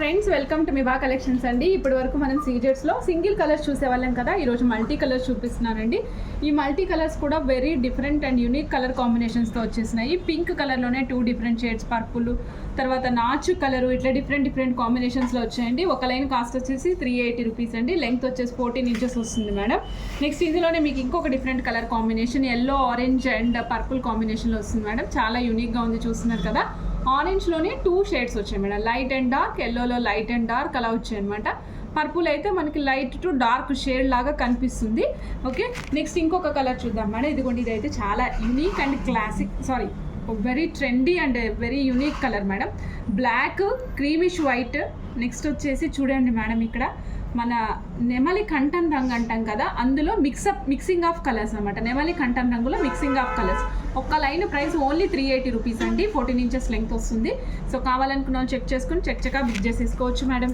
Friends, welcome to మిబా collections అండి. ఇప్పటి వరకు మనం సీజెట్స్లో సింగిల్ కలర్స్ చూసేవాళ్ళం కదా. ఈరోజు మల్టీ కలర్స్ చూపిస్తున్నానండి. ఈ మల్టీ కలర్స్ కూడా very different and unique colour కాంబినేషన్స్తో వచ్చేసినాయి. పింక్ కలర్లోనే 2 డిఫరెంట్ షేడ్స్, పర్పుల్, తర్వాత నాచు కలరు, ఇట్లా డిఫరెంట్ కాంబినేషన్స్లో వచ్చాయండి. ఒక లైన్ కాస్ట్ వచ్చేసి 380 రూపీస్ అండి. లెంగ్త్ వచ్చేసి 14 ఇంచెస్ వస్తుంది మేడం. నెక్స్ట్ ఇందులోనే మీకు ఇంకొక different colour combination yellow, orange and purple కాంబినేషన్లో వస్తుంది మేడం. చాలా యూనిక్గా ఉంది, చూస్తున్నారు కదా. ఆరెంజ్లోనే 2 షేడ్స్ వచ్చాయి మేడం, లైట్ అండ్ డార్క్. ఎల్లోలో లైట్ అండ్ డార్క్ అలా వచ్చాయి అనమాట. పర్పుల్ అయితే మనకి లైట్ టు డార్క్ షేడ్ లాగా కనిపిస్తుంది. ఓకే, నెక్స్ట్ ఇంకొక కలర్ చూద్దాం మేడం. ఇదిగోండి, ఇదైతే చాలా unique and classic, very trendy and very unique colour madam. Black, creamish white. Next వచ్చేసి చూడండి మేడం, ఇక్కడ మన నెమలి కంఠం రంగు అంటాం కదా, అందులో మిక్సింగ్ ఆఫ్ కలర్స్ అనమాట. నెమలి కంఠం రంగులో మిక్సింగ్ ఆఫ్ కలర్స్. ఒక్క లైన్ ప్రైస్ ఓన్లీ 380 రూపీస్ అండి. 14 ఇంచెస్ లెంగ్త్ వస్తుంది. సో కావాలనుకున్న చెక్ చేసుకుని చక్కగా బుక్ చేసేసుకోవచ్చు మేడం.